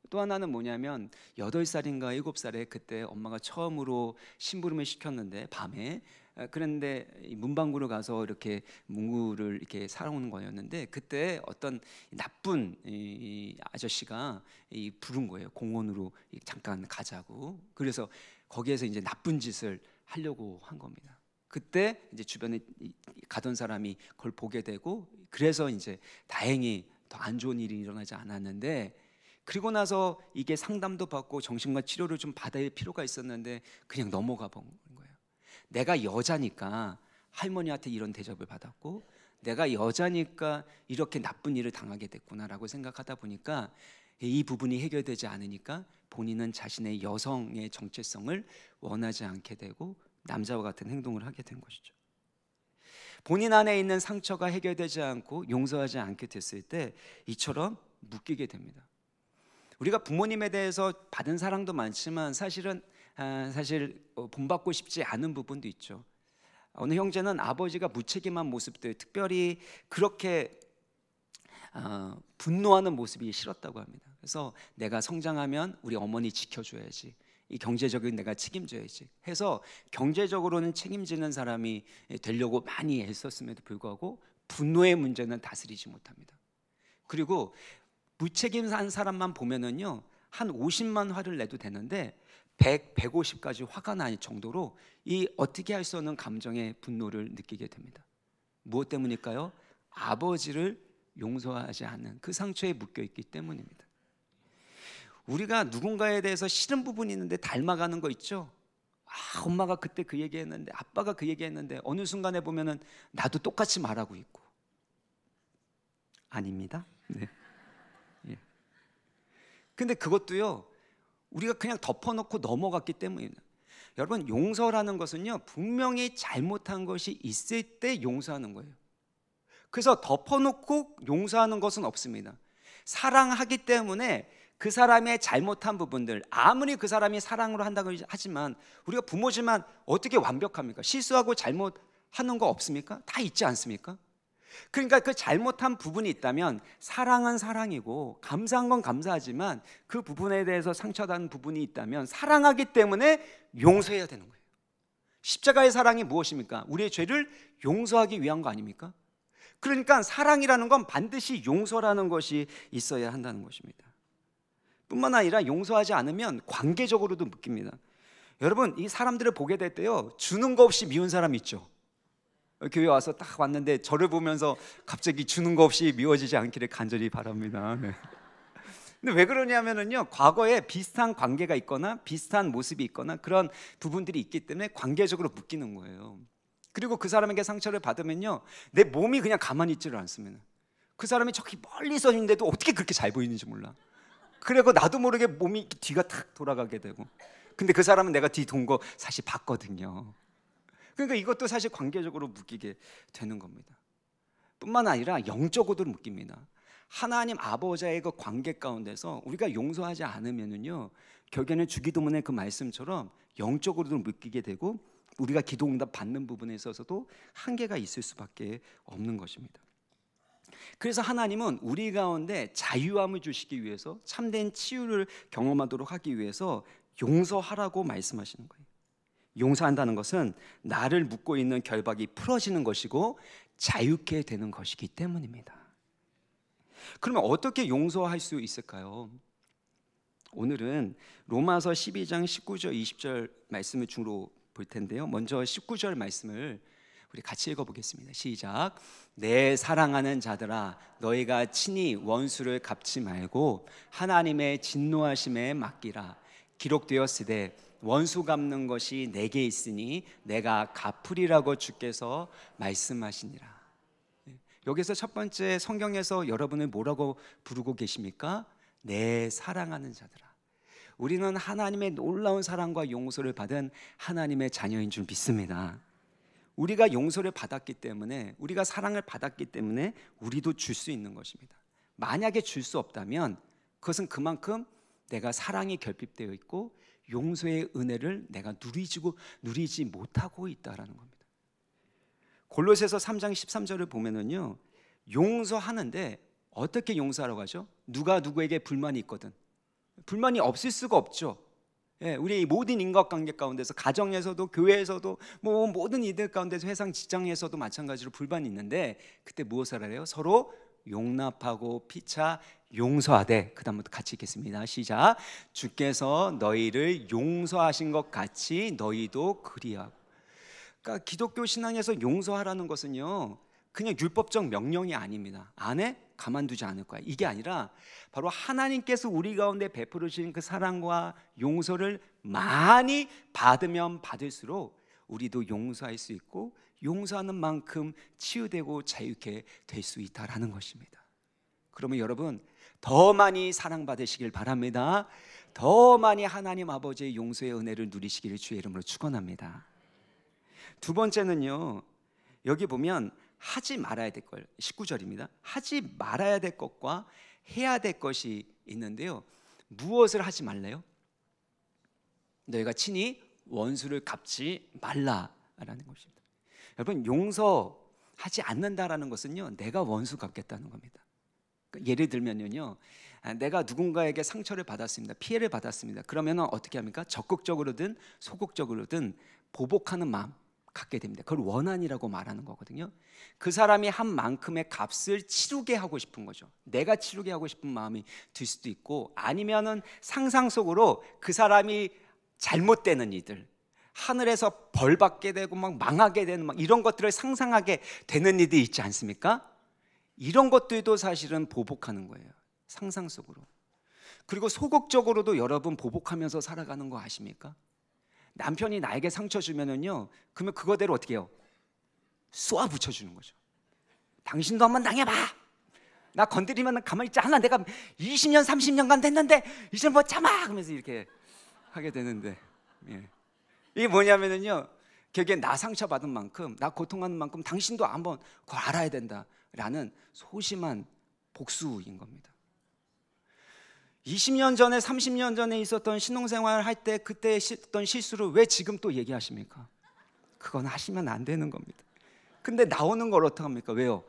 또 하나는 뭐냐면 8살인가 7살에 그때 엄마가 처음으로 심부름을 시켰는데 밤에, 그런데 문방구로 가서 이렇게 문구를 이렇게 사오는 거였는데 그때 어떤 나쁜 이 아저씨가 부른 거예요. 공원으로 잠깐 가자고. 그래서 거기에서 이제 나쁜 짓을 하려고 한 겁니다. 그때 이제 주변에 가던 사람이 그걸 보게 되고, 그래서 이제 다행히 더 안 좋은 일이 일어나지 않았는데, 그리고 나서 이게 상담도 받고 정신과 치료를 좀 받을 필요가 있었는데 그냥 넘어가 본 거예요. 내가 여자니까 할머니한테 이런 대접을 받았고, 내가 여자니까 이렇게 나쁜 일을 당하게 됐구나라고 생각하다 보니까 이 부분이 해결되지 않으니까 본인은 자신의 여성의 정체성을 원하지 않게 되고 남자와 같은 행동을 하게 된 것이죠. 본인 안에 있는 상처가 해결되지 않고 용서하지 않게 됐을 때 이처럼 묶이게 됩니다. 우리가 부모님에 대해서 받은 사랑도 많지만 사실 본받고 싶지 않은 부분도 있죠. 어느 형제는 아버지가 무책임한 모습들, 특별히 그렇게 분노하는 모습이 싫었다고 합니다. 그래서 내가 성장하면 우리 어머니 지켜줘야지, 이 경제적인 내가 책임져야지 해서 경제적으로는 책임지는 사람이 되려고 많이 애썼음에도 불구하고 분노의 문제는 다스리지 못합니다. 그리고 무책임한 사람만 보면은요, 한 50만 화를 내도 되는데 100, 150까지 화가 날 정도로 이 어떻게 할 수 없는 감정의 분노를 느끼게 됩니다. 무엇 때문일까요? 아버지를 용서하지 않는 그 상처에 묶여 있기 때문입니다. 우리가 누군가에 대해서 싫은 부분이 있는데 닮아가는 거 있죠. 엄마가 그때 그 얘기했는데, 아빠가 그 얘기했는데 어느 순간에 보면은 나도 똑같이 말하고 있고. 아닙니다. 네. 예. 근데 그것도요, 우리가 그냥 덮어놓고 넘어갔기 때문입니다. 여러분, 용서라는 것은요, 분명히 잘못한 것이 있을 때 용서하는 거예요. 그래서 덮어놓고 용서하는 것은 없습니다. 사랑하기 때문에 그 사람의 잘못한 부분들, 아무리 그 사람이 사랑으로 한다고 하지만 우리가 부모지만 어떻게 완벽합니까? 실수하고 잘못하는 거 없습니까? 다 있지 않습니까? 그러니까 그 잘못한 부분이 있다면 사랑은 사랑이고 감사한 건 감사하지만 그 부분에 대해서 상처받은 부분이 있다면 사랑하기 때문에 용서해야 되는 거예요. 십자가의 사랑이 무엇입니까? 우리의 죄를 용서하기 위한 거 아닙니까? 그러니까 사랑이라는 건 반드시 용서라는 것이 있어야 한다는 것입니다. 뿐만 아니라 용서하지 않으면 관계적으로도 묶입니다. 여러분, 이 사람들을 보게 될 때요, 주는 거 없이 미운 사람 있죠. 교회 와서 딱 왔는데 저를 보면서 갑자기 주는 거 없이 미워지지 않기를 간절히 바랍니다. 네. 근데 왜 그러냐면요, 과거에 비슷한 관계가 있거나 비슷한 모습이 있거나 그런 부분들이 있기 때문에 관계적으로 묶이는 거예요. 그리고 그 사람에게 상처를 받으면요, 내 몸이 그냥 가만히 있지를 않습니다. 그 사람이 저기 멀리서 있는데도 어떻게 그렇게 잘 보이는지 몰라. 그리고 나도 모르게 몸이 뒤가 탁 돌아가게 되고, 근데 그 사람은 내가 뒤 돈 거 사실 봤거든요. 그러니까 이것도 사실 관계적으로 묶이게 되는 겁니다. 뿐만 아니라 영적으로도 묶입니다. 하나님 아버지의 그 관계 가운데서 우리가 용서하지 않으면은요, 결국에는 주기도문의 그 말씀처럼 영적으로도 묶이게 되고 우리가 기도 응답 받는 부분에 있어서도 한계가 있을 수밖에 없는 것입니다. 그래서 하나님은 우리 가운데 자유함을 주시기 위해서, 참된 치유를 경험하도록 하기 위해서 용서하라고 말씀하시는 거예요. 용서한다는 것은 나를 묶고 있는 결박이 풀어지는 것이고 자유케 되는 것이기 때문입니다. 그러면 어떻게 용서할 수 있을까요? 오늘은 로마서 12장 19절 20절 말씀을 주로 볼 텐데요, 먼저 19절 말씀을 우리 같이 읽어보겠습니다. 시작. 내 사랑하는 자들아, 너희가 친히 원수를 갚지 말고 하나님의 진노하심에 맡기라. 기록되었으되 원수 갚는 것이 내게 있으니 내가 갚으리라고 주께서 말씀하시니라. 여기서 첫 번째, 성경에서 여러분을 뭐라고 부르고 계십니까? 내 사랑하는 자들아. 우리는 하나님의 놀라운 사랑과 용서를 받은 하나님의 자녀인 줄 믿습니다. 우리가 용서를 받았기 때문에, 우리가 사랑을 받았기 때문에 우리도 줄 수 있는 것입니다. 만약에 줄 수 없다면 그것은 내가 사랑이 결핍되어 있고 용서의 은혜를 내가 누리지 못하고 있다라는 겁니다. 골로새서 3장 13절을 보면은요, 용서하는데 어떻게 용서하라고 하죠? 누가 누구에게 불만이 있거든, 불만이 없을 수가 없죠. 우리 모든 인간관계 가운데서, 가정에서도 교회에서도 모든 이들 가운데서, 회사 직장에서도 마찬가지로 불만이 있는데 그때 무엇을 하래요? 서로 용납하고 피차 용서하되, 그 다음부터 같이 읽겠습니다. 시작. 주께서 너희를 용서하신 것 같이 너희도 그리하고. 그러니까 기독교 신앙에서 용서하라는 것은요, 그냥 율법적 명령이 아닙니다. 안 해? 가만두지 않을 거야. 이게 아니라 바로 하나님께서 우리 가운데 베풀어 주신 그 사랑과 용서를 많이 받으면 받을수록 우리도 용서할 수 있고 용서하는 만큼 치유되고 자유케 될 수 있다라는 것입니다. 그러면 여러분 더 많이 사랑받으시길 바랍니다. 더 많이 하나님 아버지의 용서의 은혜를 누리시기를 주의 이름으로 축원합니다. 두 번째는요, 여기 보면 하지 말아야 될 걸, 19절입니다. 하지 말아야 될 것과 해야 될 것이 있는데요, 무엇을 하지 말래요? 너희가 친히 원수를 갚지 말라라는 것입니다. 여러분, 용서하지 않는다라는 것은요, 내가 원수 갚겠다는 겁니다. 예를 들면요, 내가 누군가에게 상처를 받았습니다. 피해를 받았습니다. 그러면 어떻게 합니까? 적극적으로든 소극적으로든 보복하는 마음 갖게 됩니다. 그걸 원한이라고 말하는 거거든요. 그 사람이 한 만큼의 값을 치르게 하고 싶은 거죠. 내가 치르게 하고 싶은 마음이 들 수도 있고, 아니면은 상상 속으로 그 사람이 잘못되는 일들, 하늘에서 벌 받게 되고 막 망하게 되는 막 이런 것들을 상상하게 되는 일이 있지 않습니까? 이런 것들도 사실은 보복하는 거예요. 상상 속으로. 그리고 소극적으로도 여러분 보복하면서 살아가는 거 아십니까? 남편이 나에게 상처 주면은요, 그러면 그거대로 어떻게 해요? 쏘아 붙여주는 거죠. 당신도 한번 당해봐. 나 건드리면 가만히 있지 않아. 내가 20년 30년간 됐는데 이제 뭐 참아 하면서 이렇게 하게 되는데, 예. 이게 뭐냐면은요, 결국에 나 상처받은 만큼, 나 고통하는 만큼 당신도 한번 그걸 알아야 된다라는 소심한 복수인 겁니다. 20년 전에 30년 전에 있었던 신혼생활 할 때 그때 했던 실수를 왜 지금 또 얘기하십니까? 그건 하시면 안 되는 겁니다. 근데 나오는 걸 어떡합니까? 왜요?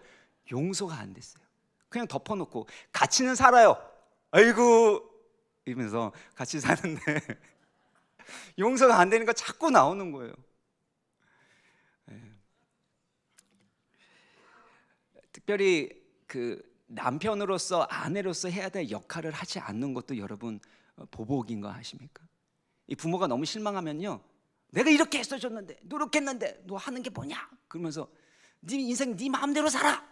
용서가 안 됐어요. 그냥 덮어놓고 같이는 살아요. 아이고 이러면서 같이 사는데 용서가 안 되니까 자꾸 나오는 거예요. 특별히 그 남편으로서 아내로서 해야 될 역할을 하지 않는 것도 여러분 보복인 거 아십니까? 이 부모가 너무 실망하면요, 내가 이렇게 했어줬는데 노력했는데 너 하는 게 뭐냐? 그러면서 네 인생 네 마음대로 살아.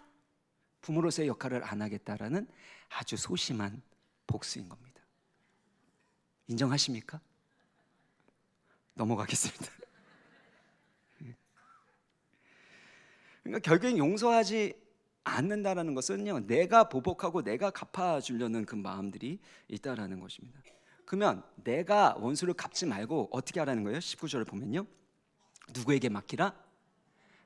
부모로서의 역할을 안 하겠다라는 아주 소심한 복수인 겁니다. 인정하십니까? 넘어가겠습니다. 그러니까 결국엔 용서하지 않는다라는 것은요, 내가 보복하고 내가 갚아주려는 그 마음들이 있다라는 것입니다. 그러면 내가 원수를 갚지 말고 어떻게 하라는 거예요? 19절을 보면요, 누구에게 맡기라?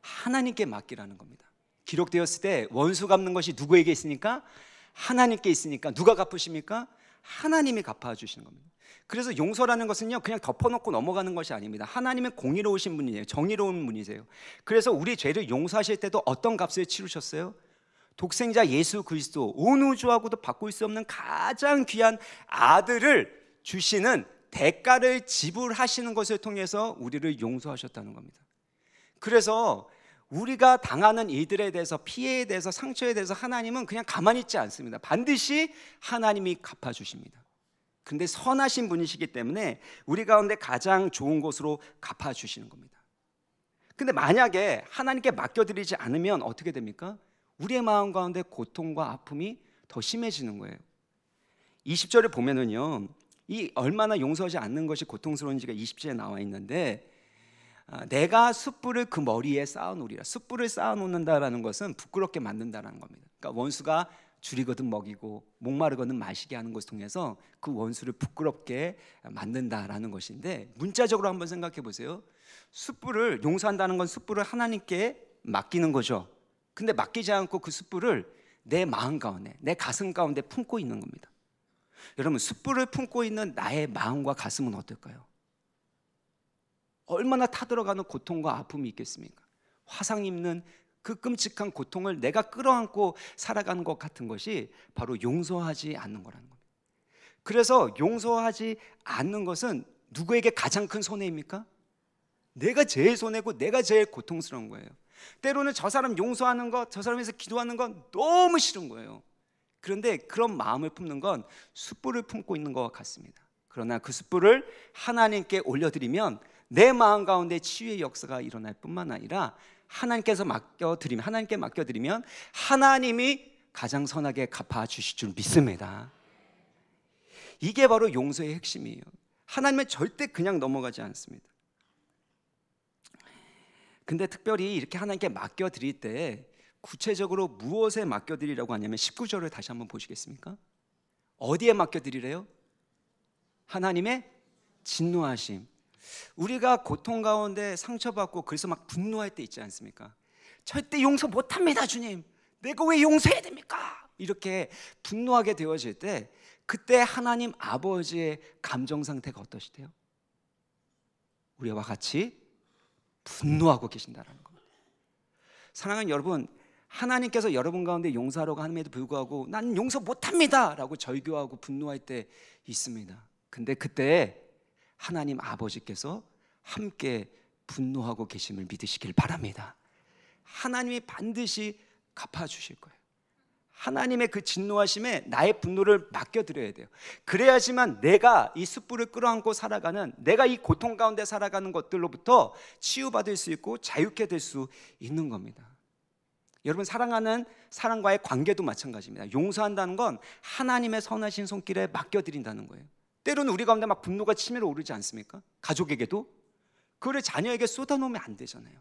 하나님께 맡기라는 겁니다. 기록되었을 때 원수 갚는 것이 누구에게 있으니까? 하나님께 있으니까. 누가 갚으십니까? 하나님이 갚아주시는 겁니다. 그래서 용서라는 것은요, 그냥 덮어놓고 넘어가는 것이 아닙니다. 하나님은 공의로우신 분이에요. 정의로운 분이세요. 그래서 우리 죄를 용서하실 때도 어떤 값을 치르셨어요? 독생자 예수 그리스도, 온 우주하고도 바꿀 수 없는 가장 귀한 아들을 주시는 대가를 지불하시는 것을 통해서 우리를 용서하셨다는 겁니다. 그래서 우리가 당하는 일들에 대해서, 피해에 대해서, 상처에 대해서 하나님은 그냥 가만히 있지 않습니다. 반드시 하나님이 갚아주십니다. 근데 선하신 분이시기 때문에 우리 가운데 가장 좋은 것으로 갚아주시는 겁니다. 근데 만약에 하나님께 맡겨드리지 않으면 어떻게 됩니까? 우리의 마음 가운데 고통과 아픔이 더 심해지는 거예요. 20절을 보면은요, 이 얼마나 용서하지 않는 것이 고통스러운지가 20절에 나와 있는데, 내가 숯불을 그 머리에 쌓아놓으리라. 숯불을 쌓아놓는다라는 것은 부끄럽게 만든다라는 겁니다. 그러니까 원수가 줄이거든 먹이고 목마르거든 마시게 하는 것을 통해서 그 원수를 부끄럽게 만든다라는 것인데, 문자적으로 한번 생각해 보세요. 숯불을 용서한다는 건 숯불을 하나님께 맡기는 거죠. 근데 맡기지 않고 그 숯불을 내 마음 가운데, 내 가슴 가운데 품고 있는 겁니다. 여러분, 숯불을 품고 있는 나의 마음과 가슴은 어떨까요? 얼마나 타들어가는 고통과 아픔이 있겠습니까? 화상 입는 그 끔찍한 고통을 내가 끌어안고 살아가는 것 같은 것이 바로 용서하지 않는 거라는 겁니다. 그래서 용서하지 않는 것은 누구에게 가장 큰 손해입니까? 내가 제일 손해고 내가 제일 고통스러운 거예요. 때로는 저 사람 용서하는 것, 저 사람에서 기도하는 건 너무 싫은 거예요. 그런데 그런 마음을 품는 건 숯불을 품고 있는 것 같습니다. 그러나 그 숯불을 하나님께 올려드리면 내 마음 가운데 치유의 역사가 일어날 뿐만 아니라 하나님께 맡겨드리면 하나님이 가장 선하게 갚아주실 줄 믿습니다. 이게 바로 용서의 핵심이에요. 하나님은 절대 그냥 넘어가지 않습니다. 근데 특별히 이렇게 하나님께 맡겨드릴 때 구체적으로 무엇에 맡겨드리라고 하냐면 19절을 다시 한번 보시겠습니까? 어디에 맡겨드리래요? 하나님의 진노하심. 우리가 고통 가운데 상처받고 그래서 막 분노할 때 있지 않습니까? 절대 용서 못합니다 주님, 내가 왜 용서해야 됩니까? 이렇게 분노하게 되어질 때 그때 하나님 아버지의 감정 상태가 어떠시대요? 우리와 같이 분노하고 계신다는 겁니다. 사랑하는 여러분, 하나님께서 여러분 가운데 용서하라고 함에도 불구하고 나는 용서 못합니다 라고 절교하고 분노할 때 있습니다. 근데 그때 하나님 아버지께서 함께 분노하고 계심을 믿으시길 바랍니다. 하나님이 반드시 갚아주실 거예요. 하나님의 그 진노하심에 나의 분노를 맡겨드려야 돼요. 그래야지만 내가 이 숯불을 끌어안고 살아가는, 내가 이 고통 가운데 살아가는 것들로부터 치유받을 수 있고 자유케 될 수 있는 겁니다. 여러분, 사랑하는 사람과의 관계도 마찬가지입니다. 용서한다는 건 하나님의 선하신 손길에 맡겨드린다는 거예요. 때로는 우리 가운데 막 분노가 치밀어 오르지 않습니까? 가족에게도. 그거를 자녀에게 쏟아놓으면 안 되잖아요.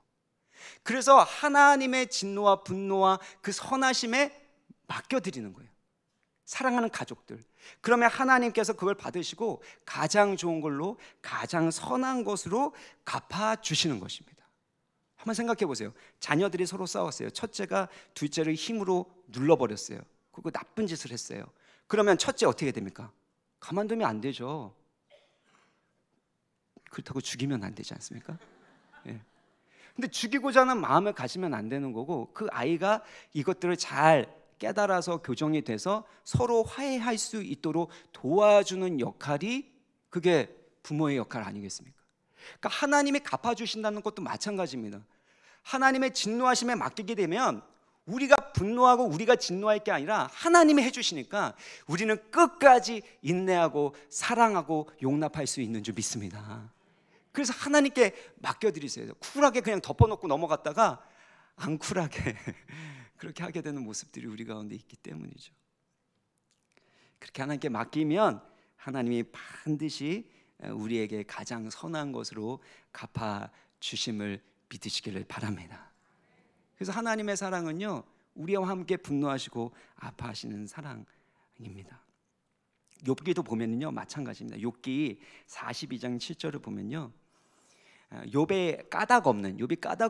그래서 하나님의 진노와 분노와 그 선하심에 맡겨드리는 거예요. 사랑하는 가족들. 그러면 하나님께서 그걸 받으시고 가장 좋은 걸로, 가장 선한 것으로 갚아주시는 것입니다. 한번 생각해 보세요. 자녀들이 서로 싸웠어요. 첫째가 둘째를 힘으로 눌러버렸어요. 그리고 나쁜 짓을 했어요. 그러면 첫째 어떻게 됩니까? 가만두면 안 되죠. 그렇다고 죽이면 안 되지 않습니까? 예. 근데 죽이고자 하는 마음을 가지면 안 되는 거고, 그 아이가 이것들을 잘 깨달아서 교정이 돼서 서로 화해할 수 있도록 도와주는 역할이, 그게 부모의 역할 아니겠습니까? 그러니까 하나님이 갚아주신다는 것도 마찬가지입니다. 하나님의 진노하심에 맡기게 되면 우리가 분노하고 우리가 진노할 게 아니라 하나님이 해주시니까 우리는 끝까지 인내하고 사랑하고 용납할 수 있는 줄 믿습니다. 그래서 하나님께 맡겨드리세요. 쿨하게 그냥 덮어놓고 넘어갔다가 안 쿨하게 그렇게 하게 되는 모습들이 우리 가운데 있기 때문이죠. 그렇게 하나님께 맡기면 하나님이 반드시 우리에게 가장 선한 것으로 갚아주심을 믿으시기를 바랍니다. 그래서 하나님의 사랑은요, 우리와 함께 분노하시고 아파하시는 사랑입니다. 욥기도 보면요 마찬가지입니다. 욥기 42장 7절을 보면요, 욥이 까닭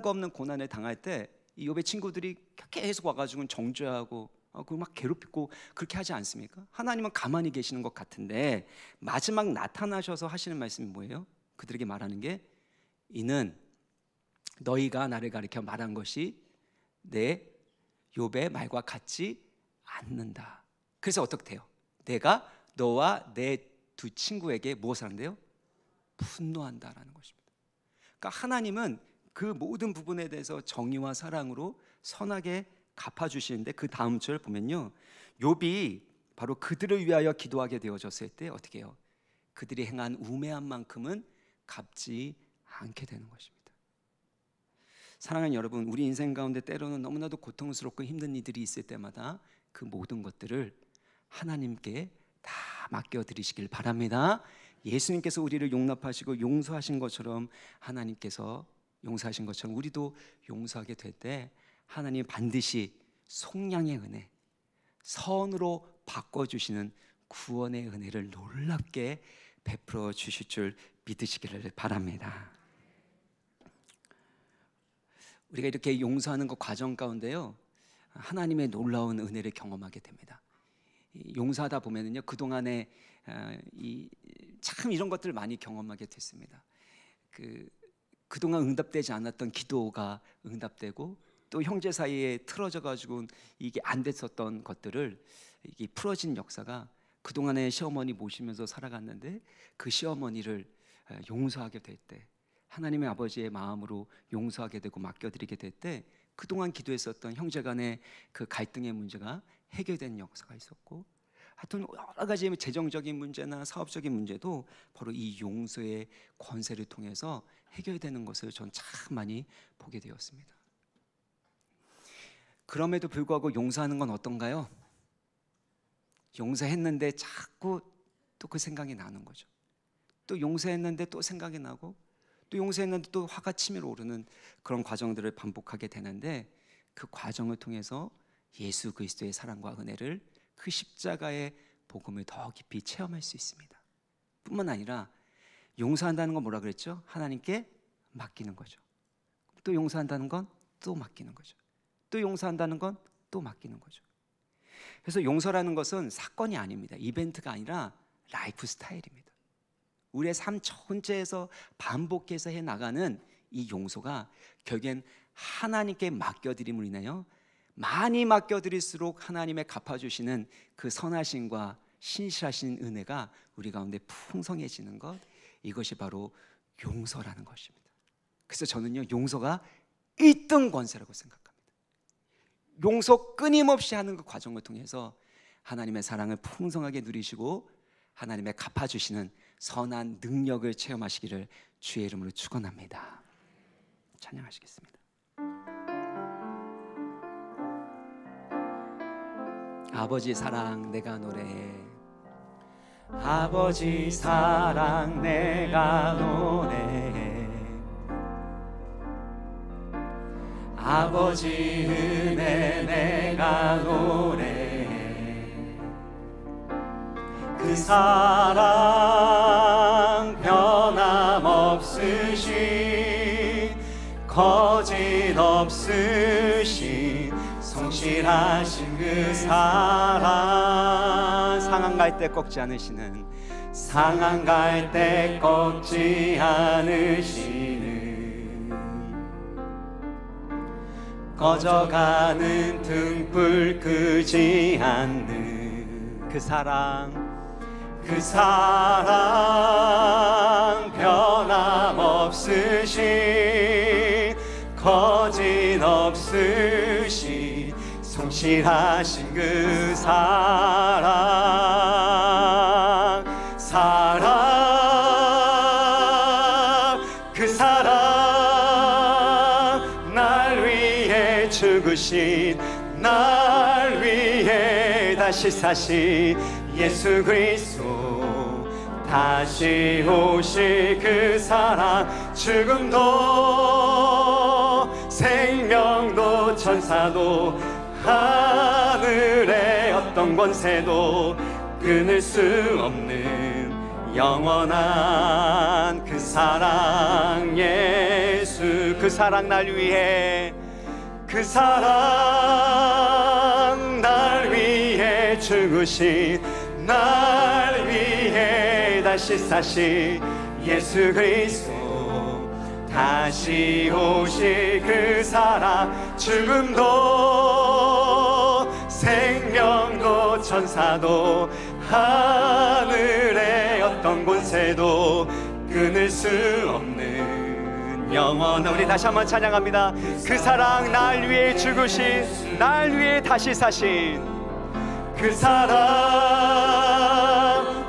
없는 고난을 당할 때 이 욥의 친구들이 계속 와가지고 정죄하고 그 막 괴롭히고 그렇게 하지 않습니까? 하나님은 가만히 계시는 것 같은데 마지막 나타나셔서 하시는 말씀이 뭐예요? 그들에게 말하는 게, 이는 너희가 나를 가리켜 말한 것이 내 욥의 말과 같지 않는다. 그래서 어떻게 돼요? 내가 너와 내 두 친구에게 무엇을 한대요? 분노한다라는 것입니다. 그러니까 하나님은 그 모든 부분에 대해서 정의와 사랑으로 선하게 갚아주시는데, 그 다음 절 보면요, 욥이 바로 그들을 위하여 기도하게 되어졌을 때 어떻게 해요? 그들이 행한 우매한 만큼은 갚지 않게 되는 것입니다. 사랑하는 여러분, 우리 인생 가운데 때로는 너무나도 고통스럽고 힘든 일들이 있을 때마다 그 모든 것들을 하나님께 다 맡겨드리시길 바랍니다. 예수님께서 우리를 용납하시고 용서하신 것처럼, 하나님께서 용서하신 것처럼 우리도 용서하게 될 때 하나님 반드시 속량의 은혜, 선으로 바꿔주시는 구원의 은혜를 놀랍게 베풀어 주실 줄 믿으시기를 바랍니다. 우리가 이렇게 용서하는 그 과정 가운데요, 하나님의 놀라운 은혜를 경험하게 됩니다. 용서하다 보면은요, 그동안에 참 이런 것들을 많이 경험하게 됐습니다. 그동안 응답되지 않았던 기도가 응답되고, 또 형제 사이에 틀어져 가지고 이게 안 됐었던 것들을 이게 풀어진 역사가, 그동안에 시어머니 모시면서 살아갔는데 그 시어머니를 용서하게 될 때, 하나님의 아버지의 마음으로 용서하게 되고 맡겨드리게 될 때, 그동안 기도했었던 형제간의 그 갈등의 문제가 해결된 역사가 있었고, 하여튼 여러 가지 재정적인 문제나 사업적인 문제도 바로 이 용서의 권세를 통해서 해결되는 것을 전 참 많이 보게 되었습니다. 그럼에도 불구하고 용서하는 건 어떤가요? 용서했는데 자꾸 또 그 생각이 나는 거죠. 또 용서했는데 또 생각이 나고, 또 용서했는데 또 화가 치밀어 오르는 그런 과정들을 반복하게 되는데, 그 과정을 통해서 예수 그리스도의 사랑과 은혜를, 그 십자가의 복음을 더 깊이 체험할 수 있습니다. 뿐만 아니라 용서한다는 건 뭐라 그랬죠? 하나님께 맡기는 거죠. 또 용서한다는 건 또 맡기는 거죠. 또 용서한다는 건 또 맡기는 거죠. 그래서 용서라는 것은 사건이 아닙니다. 이벤트가 아니라 라이프 스타일입니다. 우리의 삶 전체에서 반복해서 해나가는 이 용서가 결국엔 하나님께 맡겨드림으로 인하여 많이 맡겨드릴수록 하나님의 갚아주시는 그 선하심과 신실하신 은혜가 우리 가운데 풍성해지는 것, 이것이 바로 용서라는 것입니다. 그래서 저는요, 용서가 1등 권세라고 생각합니다. 용서 끊임없이 하는 그 과정을 통해서 하나님의 사랑을 풍성하게 누리시고 하나님의 갚아주시는 선한 능력을 체험하시기를 주의 이름으로 축원합니다. 찬양하시겠습니다. 아버지 사랑 내가 노래해. 아버지 사랑 내가 노래해. 아버지 은혜 내가 노래해. 그 사랑 변함없으신, 거짓없으신, 성실하신 그 사랑, 상한 갈 때 꺾지 않으시는, 상한 갈 때 꺾지 않으시는, 꺼져가는 등불 끄지 않는 그 사랑, 그 사랑 변함없으신, 거짓없으신, 성실하신 그 사랑, 그 사랑 날 위해 죽으신, 날 위해 다시 사신 예수 그리스도, 다시 오실 그 사랑, 죽음도 생명도 천사도 하늘의 어떤 권세도 끊을 수 없는 영원한 그 사랑, 예수 그 사랑 날 위해, 그 사랑 날 위해 죽으신, 날 위해 다시 사신 예수 그리스도, 다시 오실 그 사랑, 죽음도 생명도 천사도 하늘의 어떤 권세도 끊을 수 없는 영원한, 우리 다시 한번 찬양합니다. 그 사랑 날 위해 죽으신, 날 위해 다시 사신 그 사랑,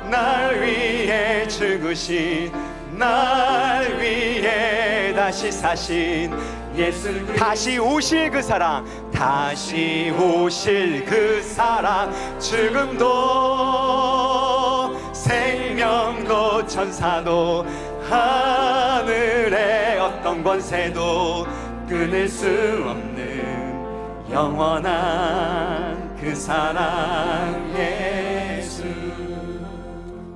날 위해 죽으신, 날 위해 다시 사신 예수, 다시 오실 그 사랑, 다시 오실 그 사랑, 죽음도 생명도 천사도 하늘의 어떤 권세도 끊을 수 없는 영원한 그 사랑, 예수.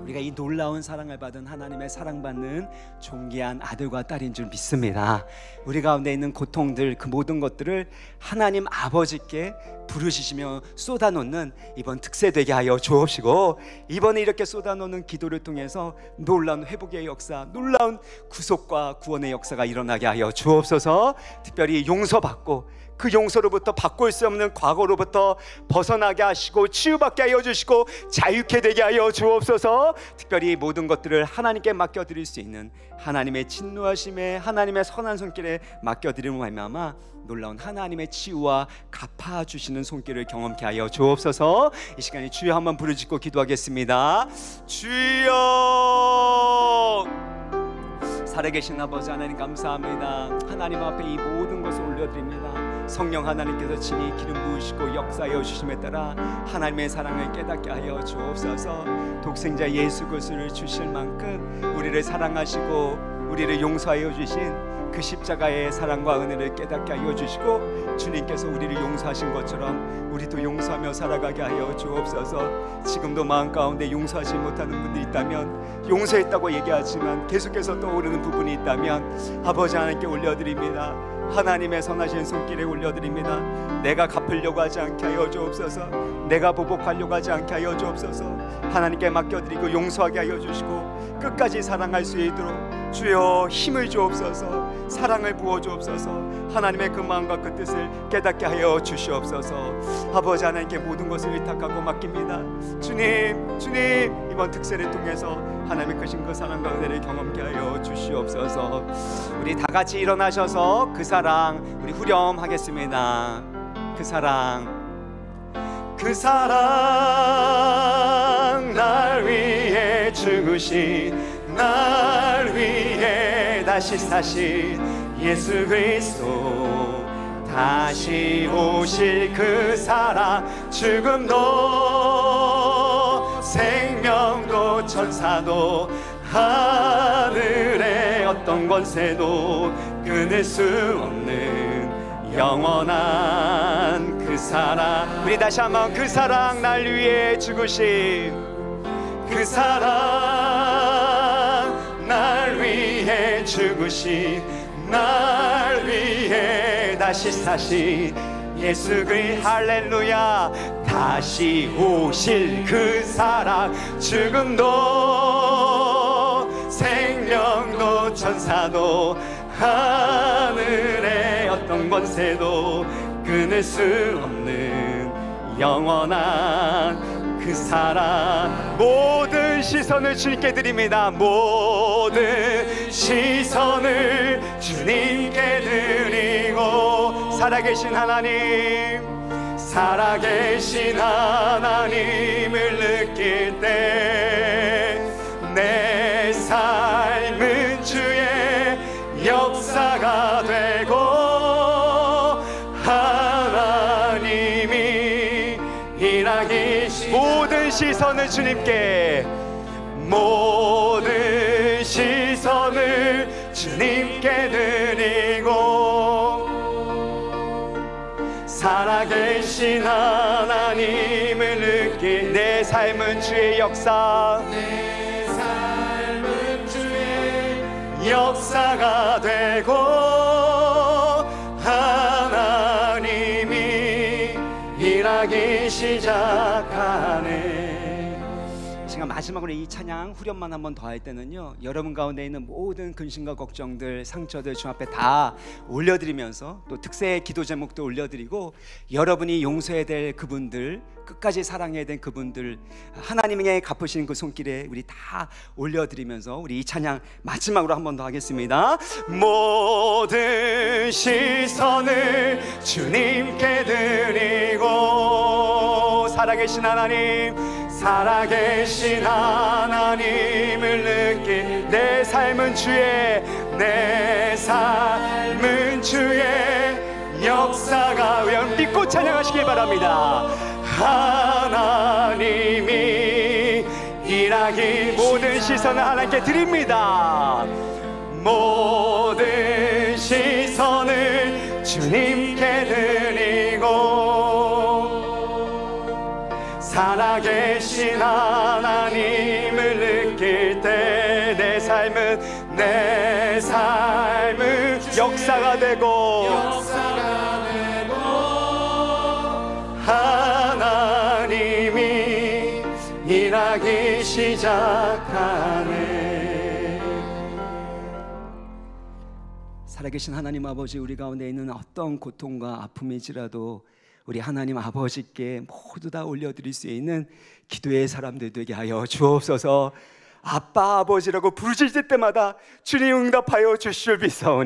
우리가 이 놀라운 사랑을 받은 하나님의 사랑받는 존귀한 아들과 딸인 줄 믿습니다. 우리 가운데 있는 고통들, 그 모든 것들을 하나님 아버지께 부르시며 쏟아놓는 이번 특세 되게 하여 주옵시고, 이번에 이렇게 쏟아놓는 기도를 통해서 놀라운 회복의 역사, 놀라운 구속과 구원의 역사가 일어나게 하여 주옵소서. 특별히 용서받고 그 용서로부터 바꿀 수 없는 과거로부터 벗어나게 하시고 치유받게 하여 주시고 자유케 되게 하여 주옵소서. 특별히 모든 것들을 하나님께 맡겨드릴 수 있는 하나님의 진노하심에, 하나님의 선한 손길에 맡겨드림으로 말미암아 놀라운 하나님의 치유와 갚아주시는 손길을 경험케 하여 주옵소서. 이 시간에 주여 한번 부르짖고 기도하겠습니다. 주여, 살아계신 아버지 하나님 감사합니다. 하나님 앞에 이 모든 것을 올려드립니다. 성령 하나님께서 친히 기름 부으시고 역사하여 주심에 따라 하나님의 사랑을 깨닫게 하여 주옵소서. 독생자 예수 그리스도를 주실 만큼 우리를 사랑하시고 우리를 용서하여 주신 그 십자가의 사랑과 은혜를 깨닫게 하여 주시고, 주님께서 우리를 용서하신 것처럼 우리도 용서하며 살아가게 하여 주옵소서. 지금도 마음 가운데 용서하지 못하는 분들이 있다면, 용서했다고 얘기하지만 계속해서 떠오르는 부분이 있다면 아버지 하나님께 올려드립니다. 하나님의 선하신 손길에 올려드립니다. 내가 갚으려고 하지 않게 하여 주옵소서. 내가 보복하려고 하지 않게 하여 주옵소서. 하나님께 맡겨드리고 용서하게 하여 주시고 끝까지 사랑할 수 있도록 주여 힘을 주옵소서. 사랑을 부어 주옵소서. 하나님의 그 마음과 그 뜻을 깨닫게 하여 주시옵소서. 아버지 하나님께 모든 것을 의탁하고 맡깁니다. 주님 이번 특세를 통해서 하나님의 크신 그 사랑과 은혜를 경험케 하여 주시옵소서. 우리 다 같이 일어나셔서 그 사랑 우리 후렴하겠습니다. 그 사랑 날 위해 죽으신, 날 위해 다시 사신 예수 그리스도, 다시 오실 그 사랑, 죽음도 생명도 천사도 하늘의 어떤 권세도 끊을 수 없는 영원한 그 사랑. 우리 다시 한번 그 사랑, 날 위해 죽으신 그 사랑, 날 위해 죽으신, 날 위해 다시 사신 예수 그리스도, 할렐루야. 다시 오실 그 사랑, 죽음도 생명도 천사도 하늘의 어떤 권세도 끊을 수 없는 영원한 그 사랑. 모든 시선을 주님께 드립니다. 모든 시선을 주님께 드리고, 살아계신 하나님, 살아계신 하나님을 느낄 때 내 삶은 주의 역사가 되고, 하나님이 일하기, 모든 시선을 주님께, 모든 시선을 주님께 드리고, 살아계신 하나님을 느낀 내 삶은 주의 역사, 내 삶은 주의 역사가 되고, 하나님이 일하기 시작하네. 제가 마지막으로 이 찬양 후렴만 한번 더 할 때는요, 여러분 가운데 있는 모든 근심과 걱정들, 상처들 주 앞에 다 올려드리면서, 또 특세의 기도 제목도 올려드리고, 여러분이 용서해야 될 그분들, 끝까지 사랑해야 될 그분들, 하나님에게 갚으신 그 손길에 우리 다 올려드리면서 우리 이 찬양 마지막으로 한 번 더 하겠습니다. 모든 시선을 주님께 드리고, 살아계신 하나님, 살아계신 하나님을 느낀 내 삶은 주의, 내 삶은 주의 역사가, 믿고 찬양하시길 바랍니다. 하나님이 일하기, 모든 시선을 하나님께 드립니다. 모든 시선을 주님께 드리고, 살아계신 하나님을 느낄 때 내 삶은 역사가 되고, 하나님이 일하기 시작하네. 살아계신 하나님 아버지, 우리 가운데 있는 어떤 고통과 아픔이지라도 우리 하나님 아버지께 모두 다 올려드릴 수 있는 기도의 사람들 되게 하여 주옵소서. 아빠 아버지라고 부르짖을 때마다 주님 응답하여 주시옵소서.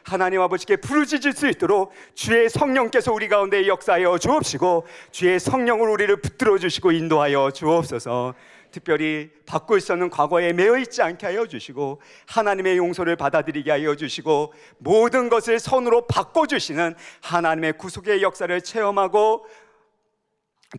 하나님 아버지께 부르짖을 수 있도록 주의 성령께서 우리 가운데 역사하여 주옵시고, 주의 성령으로 우리를 붙들어 주시고 인도하여 주옵소서. 특별히 받고 있었는 과거에 매여 있지 않게 하여 주시고, 하나님의 용서를 받아들이게 하여 주시고, 모든 것을 선으로 바꿔주시는 하나님의 구속의 역사를 체험하고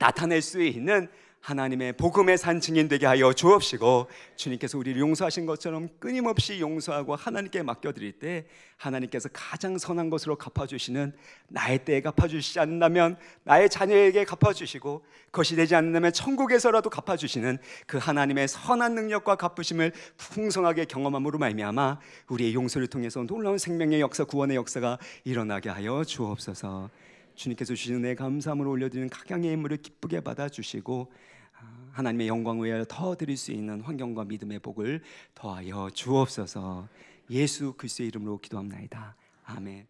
나타낼 수 있는 하나님의 복음의 산 증인 되게 하여 주옵시고, 주님께서 우리를 용서하신 것처럼 끊임없이 용서하고 하나님께 맡겨드릴 때 하나님께서 가장 선한 것으로 갚아주시는, 나의 때에 갚아주시지 않는다면 나의 자녀에게 갚아주시고, 그것이 되지 않는다면 천국에서라도 갚아주시는 그 하나님의 선한 능력과 갚으심을 풍성하게 경험함으로 말미암아 우리의 용서를 통해서 놀라운 생명의 역사, 구원의 역사가 일어나게 하여 주옵소서. 주님께서 주시는 은혜 감사함으로 올려드리는 각양의 예물을 기쁘게 받아주시고 하나님의 영광을 위하여 더 드릴 수 있는 환경과 믿음의 복을 더하여 주옵소서. 예수 그리스도의 이름으로 기도합나이다. 아멘.